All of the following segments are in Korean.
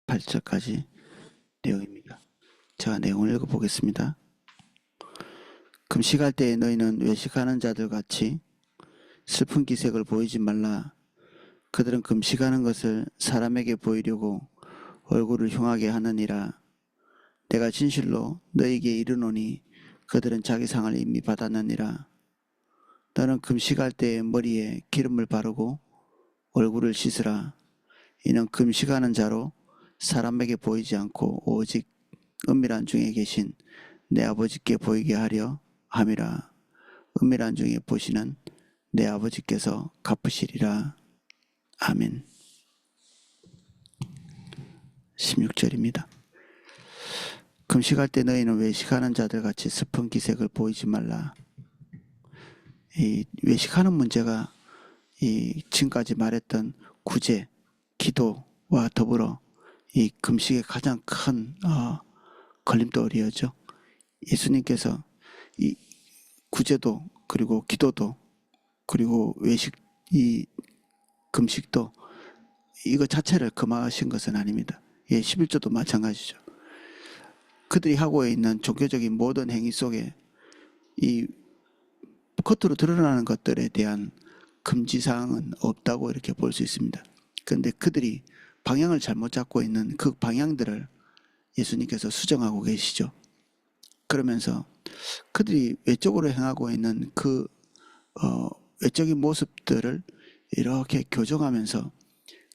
8절까지 내용입니다. 제가 내용을 읽어보겠습니다. 금식할 때에 너희는 외식하는 자들 같이 슬픈 기색을 보이지 말라. 그들은 금식하는 것을 사람에게 보이려고 얼굴을 흉하게 하느니라. 내가 진실로 너희에게 이르노니 그들은 자기 상을 이미 받았느니라. 너는 금식할 때에 머리에 기름을 바르고 얼굴을 씻으라. 이는 금식하는 자로 사람에게 보이지 않고 오직 은밀한 중에 계신 내 아버지께 보이게 하려 함이라. 은밀한 중에 보시는 내 아버지께서 갚으시리라. 아멘. 16절입니다. 금식할 때 너희는 외식하는 자들 같이 슬픈 기색을 보이지 말라. 이 외식하는 문제가 지금까지 말했던 구제, 기도와 더불어 이 금식의 가장 큰 걸림돌이었죠. 예수님께서 이 구제도 그리고 기도도 그리고 외식, 이 금식도 이거 자체를 금하신 것은 아닙니다. 11조도 마찬가지죠. 그들이 하고 있는 종교적인 모든 행위 속에 이 겉으로 드러나는 것들에 대한 금지사항은 없다고 이렇게 볼 수 있습니다. 그런데 그들이 방향을 잘못 잡고 있는 그 방향들을 예수님께서 수정하고 계시죠. 그러면서 그들이 외적으로 행하고 있는 그 외적인 모습들을 이렇게 교정하면서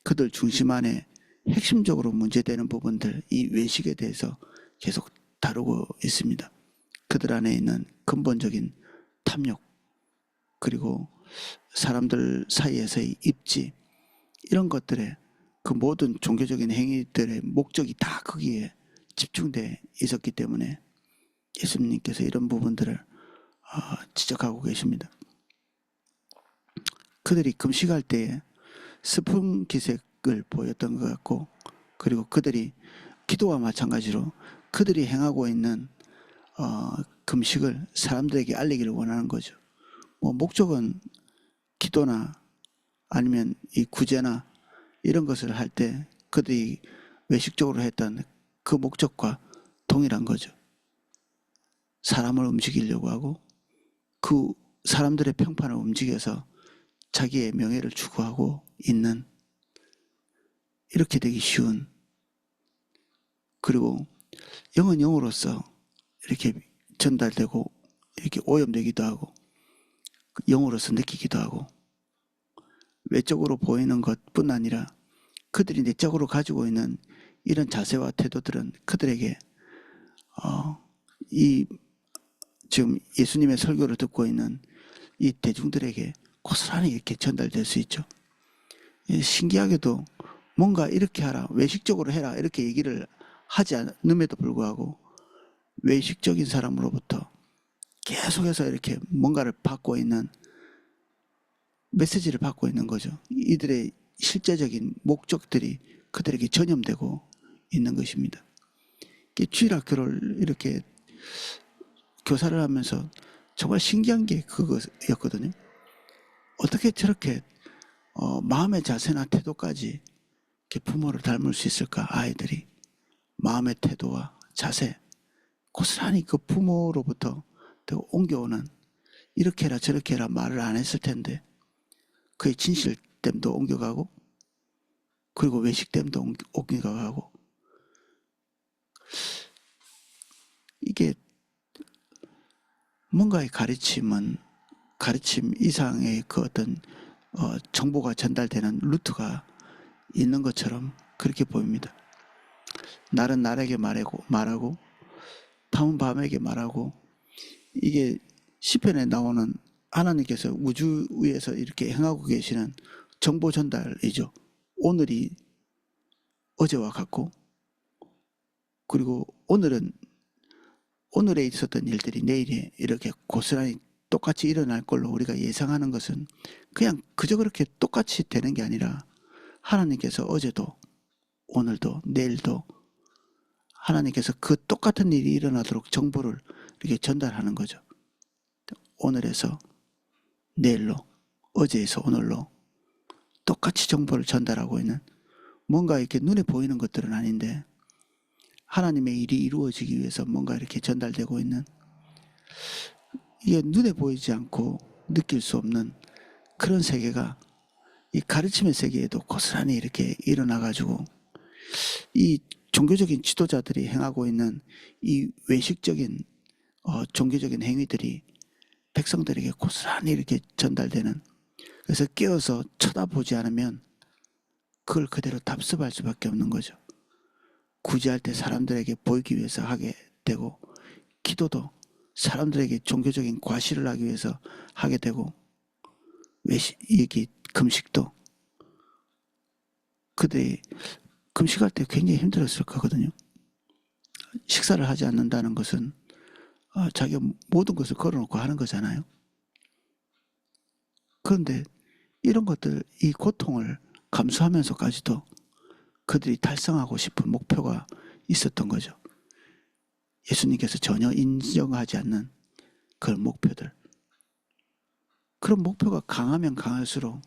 그들 중심 안에 핵심적으로 문제되는 부분들, 이 외식에 대해서 계속 다루고 있습니다. 그들 안에 있는 근본적인 탐욕, 그리고 사람들 사이에서의 입지, 이런 것들에 그 모든 종교적인 행위들의 목적이 다 거기에 집중되어 있었기 때문에 예수님께서 이런 부분들을 지적하고 계십니다. 그들이 금식할 때에 슬픈 기색을 보였던 것 같고, 그리고 그들이 기도와 마찬가지로 그들이 행하고 있는 금식을 사람들에게 알리기를 원하는 거죠. 목적은 기도나 아니면 이 구제나 이런 것을 할 때 그들이 외식적으로 했던 그 목적과 동일한 거죠. 사람을 움직이려고 하고 그 사람들의 평판을 움직여서 자기의 명예를 추구하고 있는, 이렇게 되기 쉬운, 그리고 영은 영으로서 이렇게 전달되고 이렇게 오염되기도 하고 영으로서 느끼기도 하고, 외적으로 보이는 것뿐 아니라 그들이 내적으로 가지고 있는 이런 자세와 태도들은 그들에게 이 지금 예수님의 설교를 듣고 있는 이 대중들에게 고스란히 이렇게 전달될 수 있죠. 신기하게도 뭔가 이렇게 하라, 외식적으로 해라 이렇게 얘기를 하지 않음에도 불구하고 외식적인 사람으로부터 계속해서 이렇게 뭔가를 받고 있는, 메시지를 받고 있는 거죠. 이들의 실제적인 목적들이 그들에게 전염되고 있는 것입니다. 주일학교를 이렇게 교사를 하면서 정말 신기한 게 그거였거든요. 어떻게 저렇게 마음의 자세나 태도까지 부모를 닮을 수 있을까? 아이들이 마음의 태도와 자세, 고스란히 그 부모로부터 옮겨오는, 이렇게 해라 저렇게 해라 말을 안 했을 텐데 그의 진실됨도 옮겨가고 그리고 외식됨도 옮겨가고, 이게 뭔가의 가르침 이상의 그 어떤 정보가 전달되는 루트가 있는 것처럼 그렇게 보입니다. 날은 날에게 말하고 밤은 밤에게 말하고, 이게 시편에 나오는 하나님께서 우주 위에서 이렇게 행하고 계시는 정보 전달이죠. 오늘이 어제와 같고, 그리고 오늘에 있었던 일들이 내일에 이렇게 고스란히 똑같이 일어날 걸로 우리가 예상하는 것은 그냥 그저 그렇게 똑같이 되는 게 아니라 하나님께서 어제도 오늘도 내일도 하나님께서 그 똑같은 일이 일어나도록 정보를 이렇게 전달하는 거죠. 오늘에서 내일로, 어제에서 오늘로 똑같이 정보를 전달하고 있는, 뭔가 이렇게 눈에 보이는 것들은 아닌데 하나님의 일이 이루어지기 위해서 뭔가 이렇게 전달되고 있는, 이게 눈에 보이지 않고 느낄 수 없는 그런 세계가 이 가르침의 세계에도 고스란히 이렇게 일어나가지고 이 종교적인 지도자들이 행하고 있는 이 외식적인 종교적인 행위들이 백성들에게 고스란히 이렇게 전달되는, 그래서 깨어서 쳐다보지 않으면 그걸 그대로 답습할 수밖에 없는 거죠. 구제할 때 사람들에게 보이기 위해서 하게 되고, 기도도 사람들에게 종교적인 과시를 하기 위해서 하게 되고, 여기 금식도 그들이 금식할 때 굉장히 힘들었을 거거든요. 식사를 하지 않는다는 것은 자기가 모든 것을 걸어놓고 하는 거잖아요. 그런데 이런 것들, 이 고통을 감수하면서까지도 그들이 달성하고 싶은 목표가 있었던 거죠. 예수님께서 전혀 인정하지 않는 그런 목표들. 그런 목표가 강하면 강할수록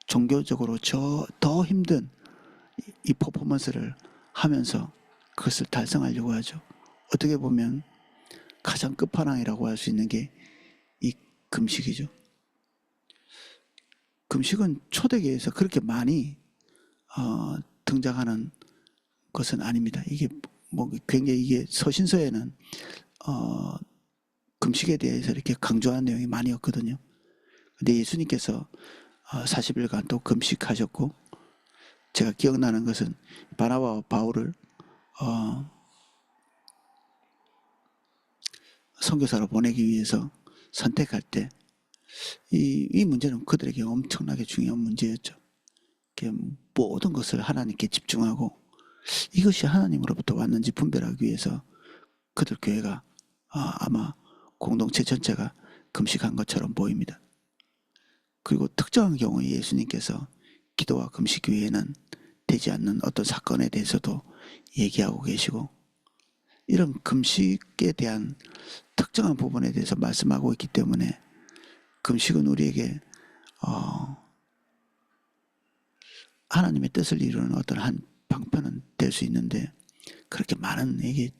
종교적으로 더 힘든 이 퍼포먼스를 하면서 그것을 달성하려고 하죠. 어떻게 보면 가장 끝판왕이라고 할 수 있는 게 이 금식이죠. 금식은 초대교회에서 그렇게 많이 등장하는 것은 아닙니다. 이게 뭐 굉장히 이게 서신서에는 금식에 대해서 이렇게 강조하는 내용이 많이 없거든요. 근데 예수님께서 40일간 또 금식하셨고, 제가 기억나는 것은 바나바와 바울을 선교사로 보내기 위해서 선택할 때 이 문제는 그들에게 엄청나게 중요한 문제였죠. 모든 것을 하나님께 집중하고 이것이 하나님으로부터 왔는지 분별하기 위해서 그들 교회가 아마 공동체 전체가 금식한 것처럼 보입니다. 그리고 특정한 경우에 예수님께서 기도와 금식 외에는 되지 않는 어떤 사건에 대해서도 얘기하고 계시고, 이런 금식에 대한 특정한 부분에 대해서 말씀하고 있기 때문에 금식은 우리에게 하나님의 뜻을 이루는 어떤 한 방편은 될 수 있는데, 그렇게 많은 이게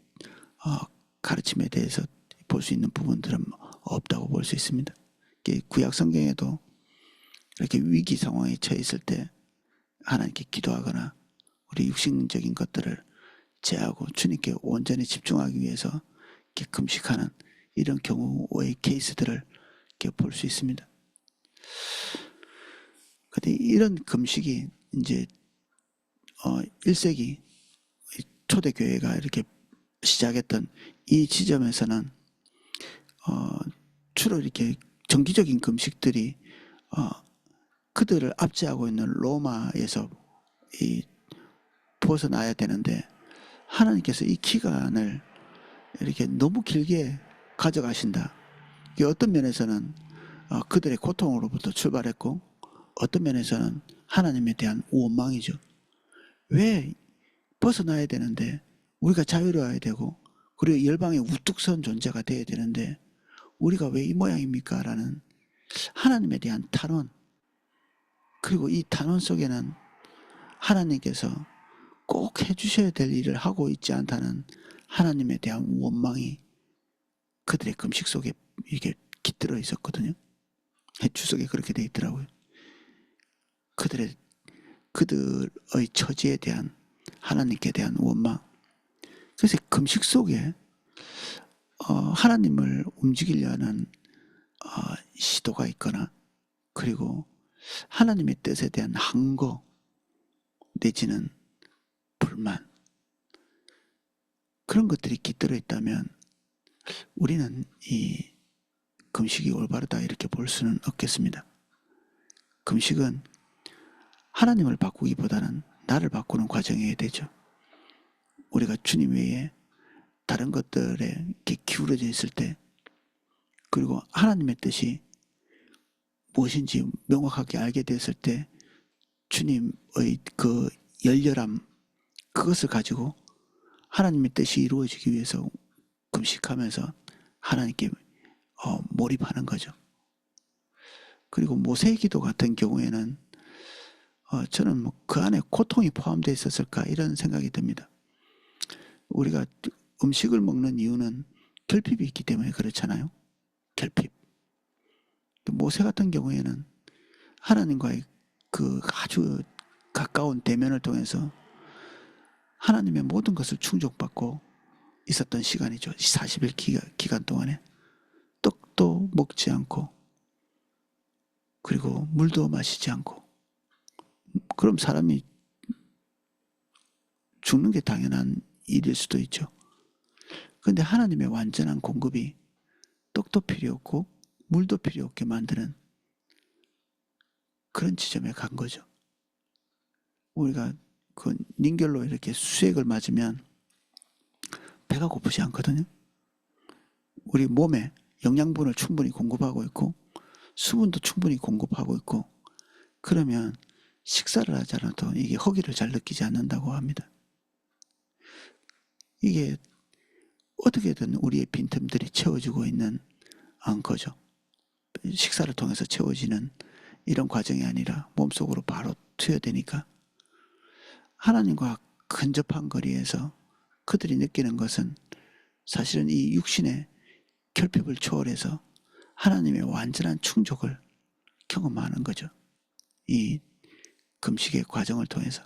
가르침에 대해서 볼 수 있는 부분들은 없다고 볼 수 있습니다. 구약 성경에도 이렇게 위기 상황에 처해 있을 때 하나님께 기도하거나 우리 육신적인 것들을 제하고 주님께 온전히 집중하기 위해서 이렇게 금식하는 이런 경우의 케이스들을 이렇게 볼 수 있습니다. 근데 이런 금식이 이제 1세기 초대교회가 이렇게 시작했던 이 지점에서는 주로 이렇게 정기적인 금식들이 그들을 압제하고 있는 로마에서 벗어나야 되는데, 하나님께서 이 기간을 이렇게 너무 길게 가져가신다. 이게 어떤 면에서는 그들의 고통으로부터 출발했고, 어떤 면에서는 하나님에 대한 원망이죠. 왜 벗어나야 되는데, 우리가 자유로워야 되고, 그리고 열방에 우뚝 선 존재가 되어야 되는데 우리가 왜 이 모양입니까? 라는 하나님에 대한 탄원, 그리고 이 탄원 속에는 하나님께서 꼭 해주셔야 될 일을 하고 있지 않다는 하나님에 대한 원망이 그들의 금식 속에 이게 깃들어 있었거든요. 주석에 그렇게 돼 있더라고요. 그들의 처지에 대한 하나님께 대한 원망. 그래서 금식 속에 하나님을 움직이려는 시도가 있거나, 그리고 하나님의 뜻에 대한 항거 내지는 불만, 그런 것들이 깃들어 있다면 우리는 이 금식이 올바르다 이렇게 볼 수는 없겠습니다. 금식은 하나님을 바꾸기보다는 나를 바꾸는 과정이어야 되죠. 우리가 주님 외에 다른 것들에 이렇게 기울어져 있을 때, 그리고 하나님의 뜻이 무엇인지 명확하게 알게 됐을 때 주님의 그 열렬함, 그것을 가지고 하나님의 뜻이 이루어지기 위해서 금식하면서 하나님께 몰입하는 거죠. 그리고 모세의 기도 같은 경우에는 저는 뭐 그 안에 고통이 포함되어 있었을까 이런 생각이 듭니다. 우리가 음식을 먹는 이유는 결핍이 있기 때문에 그렇잖아요. 결핍. 모세 같은 경우에는 하나님과의 그 아주 가까운 대면을 통해서 하나님의 모든 것을 충족받고 있었던 시간이죠. 40일 기간 동안에 떡도 먹지 않고 그리고 물도 마시지 않고. 그럼 사람이 죽는 게 당연한 일일 수도 있죠. 그런데 하나님의 완전한 공급이 떡도 필요 없고 물도 필요 없게 만드는 그런 지점에 간 거죠. 우리가 그 링겔로 이렇게 수액을 맞으면 배가 고프지 않거든요. 우리 몸에 영양분을 충분히 공급하고 있고 수분도 충분히 공급하고 있고 그러면 식사를 하지 않아도 이게 허기를 잘 느끼지 않는다고 합니다. 이게 어떻게든 우리의 빈틈들이 채워지고 있는 거죠. 식사를 통해서 채워지는 이런 과정이 아니라 몸속으로 바로 투여되니까 하나님과 근접한 거리에서 그들이 느끼는 것은 사실은 이 육신의 결핍을 초월해서 하나님의 완전한 충족을 경험하는 거죠. 이 금식의 과정을 통해서.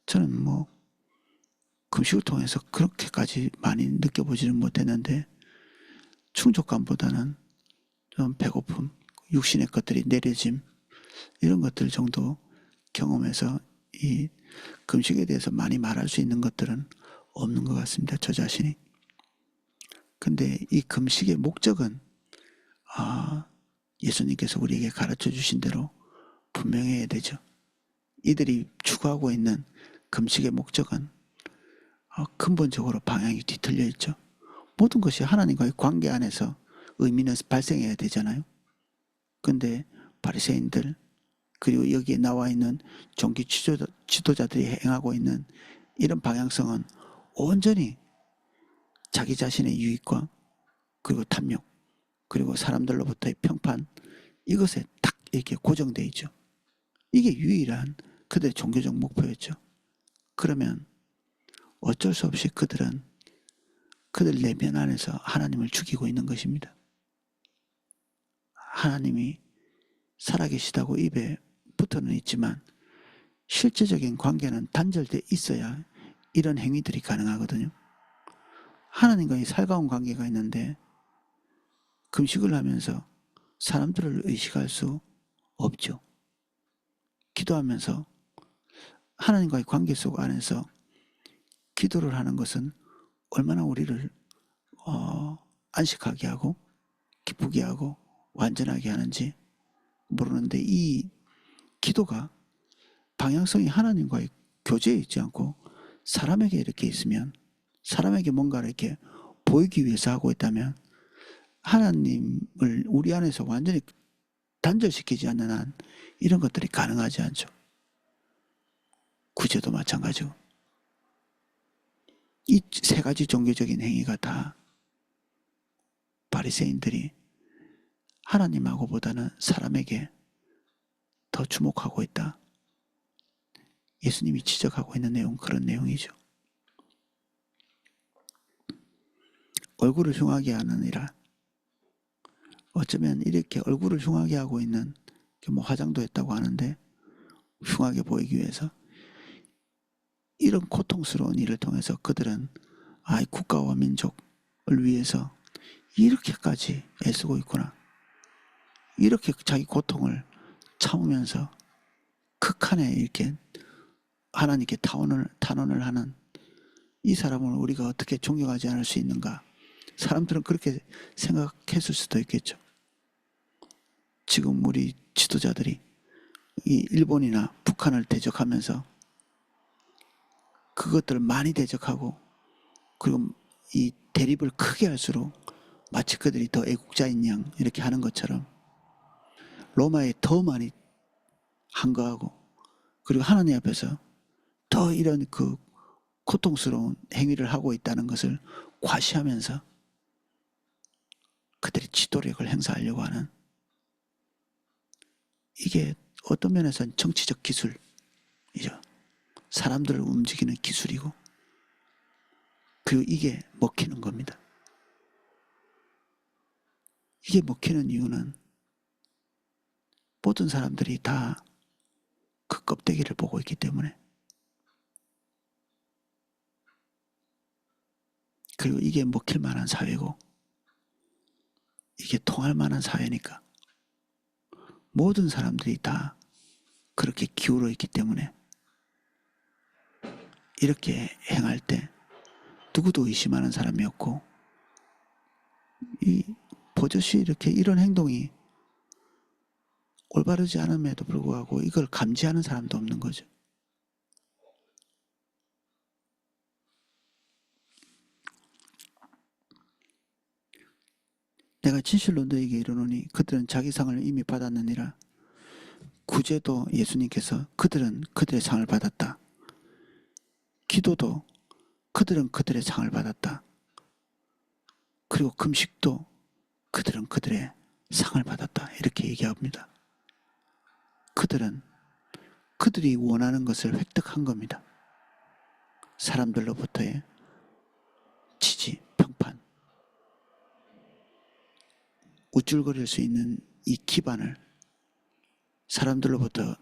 저는 뭐 금식을 통해서 그렇게까지 많이 느껴보지는 못했는데 충족감보다는 좀 배고픔, 육신의 것들이 내려짐 이런 것들 정도 경험해서 이 금식에 대해서 많이 말할 수 있는 것들은 없는 것 같습니다. 저 자신이. 근데 이 금식의 목적은 예수님께서 우리에게 가르쳐 주신 대로 분명해야 되죠. 이들이 추구하고 있는 금식의 목적은 근본적으로 방향이 뒤틀려 있죠. 모든 것이 하나님과의 관계 안에서 의미는 발생해야 되잖아요. 근데 바리새인들 그리고 여기에 나와 있는 종교 지도자들이 행하고 있는 이런 방향성은 온전히 자기 자신의 유익과 그리고 탐욕 그리고 사람들로부터의 평판 이것에 딱 이렇게 고정되어 있죠. 이게 유일한 그들의 종교적 목표였죠. 그러면 어쩔 수 없이 그들은 그들 내면 안에서 하나님을 죽이고 있는 것입니다. 하나님이 살아계시다고 입에 붙어는 있지만 실제적인 관계는 단절돼 있어야 이런 행위들이 가능하거든요. 하나님과의 살가운 관계가 있는데 금식을 하면서 사람들을 의식할 수 없죠. 기도하면서 하나님과의 관계 속 안에서 기도를 하는 것은 얼마나 우리를 안식하게 하고 기쁘게 하고 완전하게 하는지 모르는데 이 기도가 방향성이 하나님과의 교제에 있지 않고 사람에게 이렇게 있으면 사람에게 뭔가를 이렇게 보이기 위해서 하고 있다면 하나님을 우리 안에서 완전히 단절시키지 않는 한 이런 것들이 가능하지 않죠. 구제도 마찬가지고. 이 세 가지 종교적인 행위가 다 바리새인들이 하나님하고보다는 사람에게 더 주목하고 있다. 예수님이 지적하고 있는 내용 그런 내용이죠. 얼굴을 흉하게 하느니라. 어쩌면 이렇게 얼굴을 흉하게 하고 있는 뭐 화장도 했다고 하는데 흉하게 보이기 위해서 이런 고통스러운 일을 통해서 그들은 국가와 민족을 위해서 이렇게까지 애쓰고 있구나. 이렇게 자기 고통을 참으면서 극한에 이렇게 하나님께 탄원을 하는 이 사람을 우리가 어떻게 존경하지 않을 수 있는가. 사람들은 그렇게 생각했을 수도 있겠죠. 지금 우리 지도자들이 이 일본이나 북한을 대적하면서 그것들을 많이 대적하고 그리고 이 대립을 크게 할수록 마치 그들이 더 애국자인 양 이렇게 하는 것처럼 로마에 더 많이 항거하고 그리고 하나님 앞에서 더 이런 그 고통스러운 행위를 하고 있다는 것을 과시하면서 그들이 지도력을 행사하려고 하는 이게 어떤 면에서는 정치적 기술이죠. 사람들을 움직이는 기술이고, 그리고 이게 먹히는 겁니다. 이게 먹히는 이유는 모든 사람들이 다 그 껍데기를 보고 있기 때문에, 그리고 이게 먹힐 만한 사회고 이게 통할 만한 사회니까 모든 사람들이 다 그렇게 기울어 있기 때문에 이렇게 행할 때 누구도 의심하는 사람이 없고, 이 버젓이 이렇게 이런 행동이 올바르지 않음에도 불구하고 이걸 감지하는 사람도 없는 거죠. 내가 진실로 너에게 이르노니 그들은 자기 상을 이미 받았느니라. 구제도 예수님께서 그들은 그들의 상을 받았다. 기도도 그들은 그들의 상을 받았다. 그리고 금식도 그들은 그들의 상을 받았다. 이렇게 얘기합니다. 그들은 그들이 원하는 것을 획득한 겁니다. 사람들로부터의 지지, 평판, 우쭐거릴 수 있는 이 기반을 사람들로부터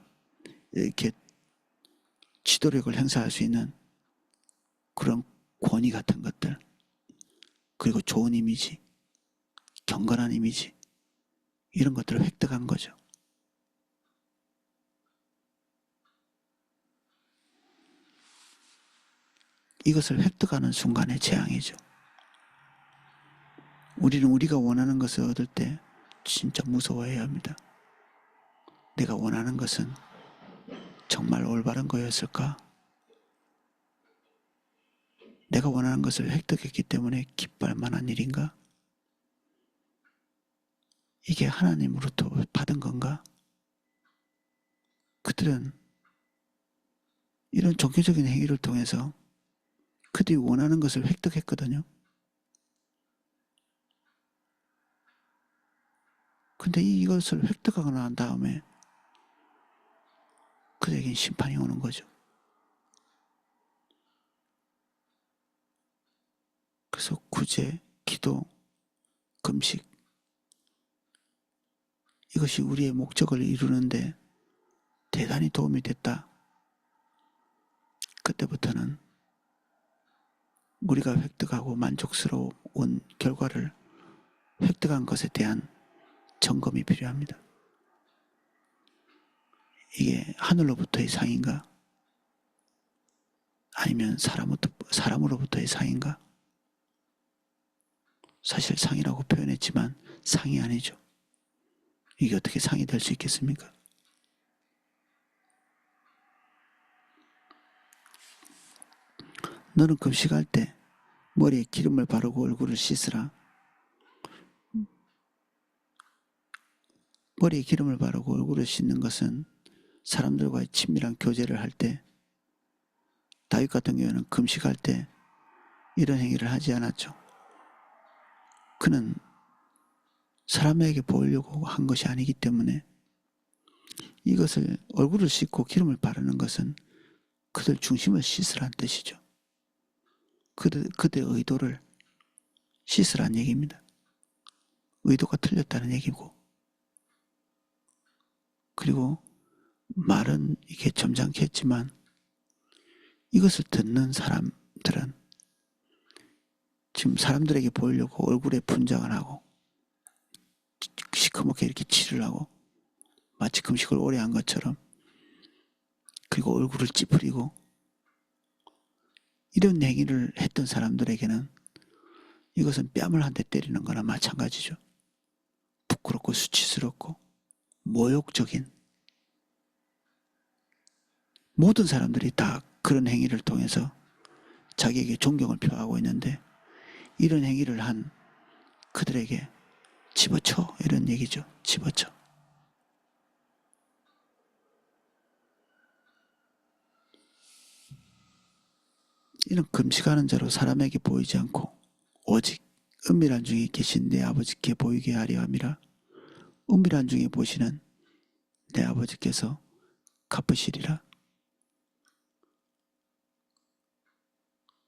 이렇게 지도력을 행사할 수 있는 그런 권위 같은 것들, 그리고 좋은 이미지, 경건한 이미지, 이런 것들을 획득한 거죠. 이것을 획득하는 순간의 재앙이죠. 우리는 우리가 원하는 것을 얻을 때 진짜 무서워해야 합니다. 내가 원하는 것은 정말 올바른 거였을까? 내가 원하는 것을 획득했기 때문에 기뻐할 만한 일인가? 이게 하나님으로부터 받은 건가? 그들은 이런 종교적인 행위를 통해서 그들이 원하는 것을 획득했거든요. 근데 이것을 획득하고 난 다음에 그들에겐 심판이 오는 거죠. 그래서 구제, 기도, 금식, 이것이 우리의 목적을 이루는데 대단히 도움이 됐다. 그때부터는 우리가 획득하고 만족스러운 결과를 획득한 것에 대한 점검이 필요합니다. 이게 하늘로부터의 상인가? 아니면 사람으로부터의 상인가? 사실 상이라고 표현했지만 상이 아니죠. 이게 어떻게 상이 될 수 있겠습니까? 너는 금식할 때 머리에 기름을 바르고 얼굴을 씻으라. 머리에 기름을 바르고 얼굴을 씻는 것은 사람들과의 친밀한 교제를 할 때, 다윗 같은 경우에는 금식할 때 이런 행위를 하지 않았죠. 그는 사람에게 보이려고 한 것이 아니기 때문에 이것을 얼굴을 씻고 기름을 바르는 것은 그들 중심을 씻으라는 뜻이죠. 그들의 의도를 씻으라는 얘기입니다. 의도가 틀렸다는 얘기고, 그리고 말은 이게 점잖게 했지만 이것을 듣는 사람들은 지금 사람들에게 보이려고 얼굴에 분장을 하고 시커멓게 이렇게 칠을 하고 마치 금식을 오래 한 것처럼, 그리고 얼굴을 찌푸리고 이런 행위를 했던 사람들에게는 이것은 뺨을 한 대 때리는 거나 마찬가지죠. 부끄럽고 수치스럽고 모욕적인, 모든 사람들이 다 그런 행위를 통해서 자기에게 존경을 표하고 있는데 이런 행위를 한 그들에게 집어쳐, 이런 얘기죠. 집어쳐. 이는 금식하는 자로 사람에게 보이지 않고 오직 은밀한 중에 계신 내 아버지께 보이게 하려 함이라. 은밀한 중에 보시는 내 아버지께서 갚으시리라.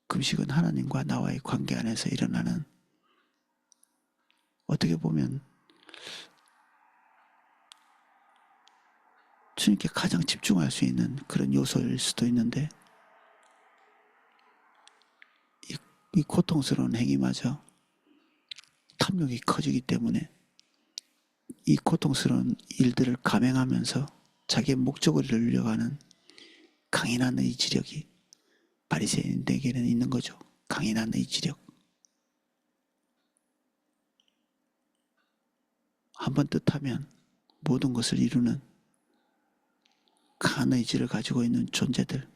금식은 하나님과 나와의 관계 안에서 일어나는, 어떻게 보면 주님께 가장 집중할 수 있는 그런 요소일 수도 있는데, 이 고통스러운 행위마저 탐욕이 커지기 때문에 이 고통스러운 일들을 감행하면서 자기의 목적을 이루려가는 강인한 의지력이 바리새인에게는 있는 거죠. 강인한 의지력. 한번 뜻하면 모든 것을 이루는 강한 의지를 가지고 있는 존재들.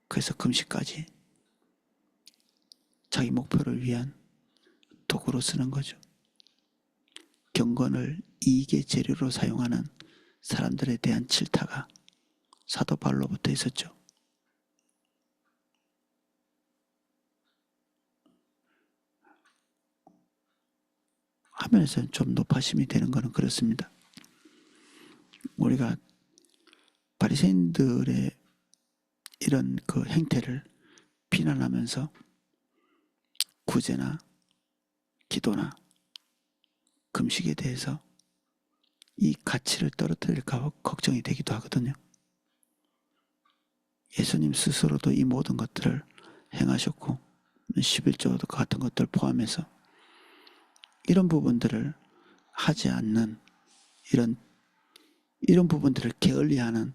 그래서 금식까지 자기 목표를 위한 도구로 쓰는 거죠. 경건을 이익의 재료로 사용하는 사람들에 대한 질타가 사도 바울로부터 있었죠. 화면에서는 좀 높아심이 되는 것은 그렇습니다. 우리가 바리새인들의 이런 그 행태를 비난하면서 구제나 기도나 금식에 대해서 이 가치를 떨어뜨릴까 걱정이 되기도 하거든요. 예수님 스스로도 이 모든 것들을 행하셨고 11조 같은 것들 포함해서 이런 부분들을 하지 않는, 이런 부분들을 게을리하는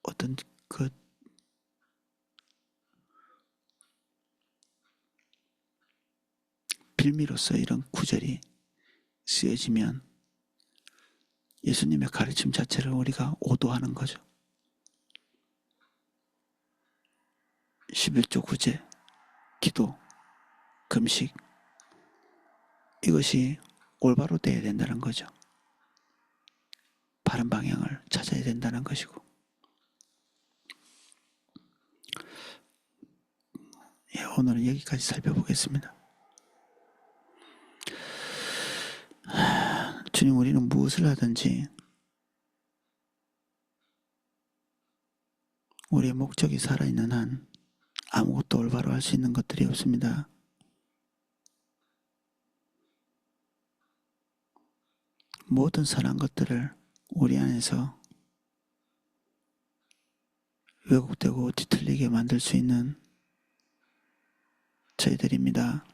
어떤 그 빌미로서 이런 구절이 쓰여지면 예수님의 가르침 자체를 우리가 오도하는 거죠. 11조 구제, 기도, 금식, 이것이 올바로 돼야 된다는 거죠. 바른 방향을 찾아야 된다는 것이고. 예, 오늘은 여기까지 살펴보겠습니다. 주님, 우리는 무엇을 하든지 우리의 목적이 살아있는 한 아무것도 올바로 할 수 있는 것들이 없습니다. 모든 선한 것들을 우리 안에서 왜곡되고 뒤틀리게 만들 수 있는 저희들입니다.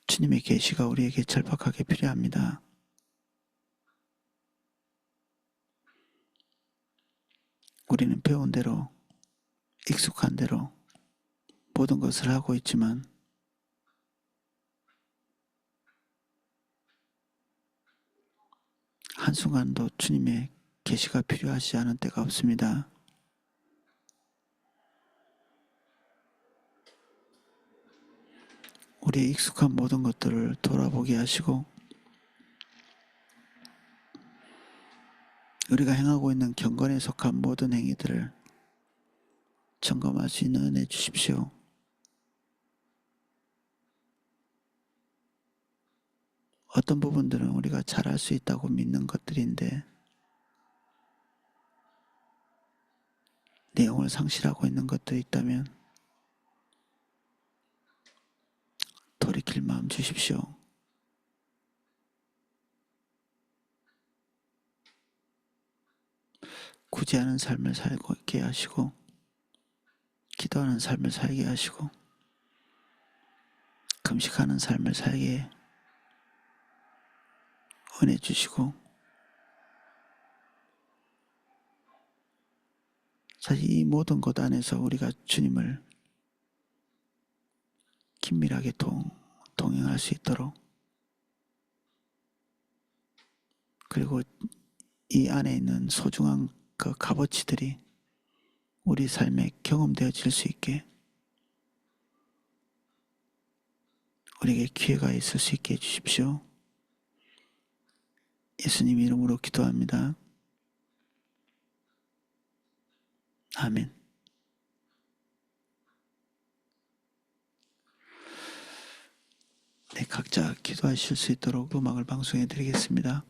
주님의 계시가 우리에게 절박하게 필요합니다. 우리는 배운 대로, 익숙한 대로 모든 것을 하고 있지만 한순간도 주님의 계시가 필요하지 않은 때가 없습니다. 우리의 익숙한 모든 것들을 돌아보게 하시고 우리가 행하고 있는 경건에 속한 모든 행위들을 점검할 수 있는 은혜 주십시오. 어떤 부분들은 우리가 잘할 수 있다고 믿는 것들인데 내용을 상실하고 있는 것들이 있다면 돌이킬 마음 주십시오. 구제하는 삶을 살게 하시고 기도하는 삶을 살게 하시고 금식하는 삶을 살게 은혜 주시고, 사실 이 모든 것 안에서 우리가 주님을 긴밀하게 동행할 수 있도록, 그리고 이 안에 있는 소중한 그 값어치들이 우리 삶에 경험되어질 수 있게 우리에게 기회가 있을 수 있게 해주십시오. 예수님 이름으로 기도합니다. 아멘. 각자 기도하실 수 있도록 음악을 방송해 드리겠습니다.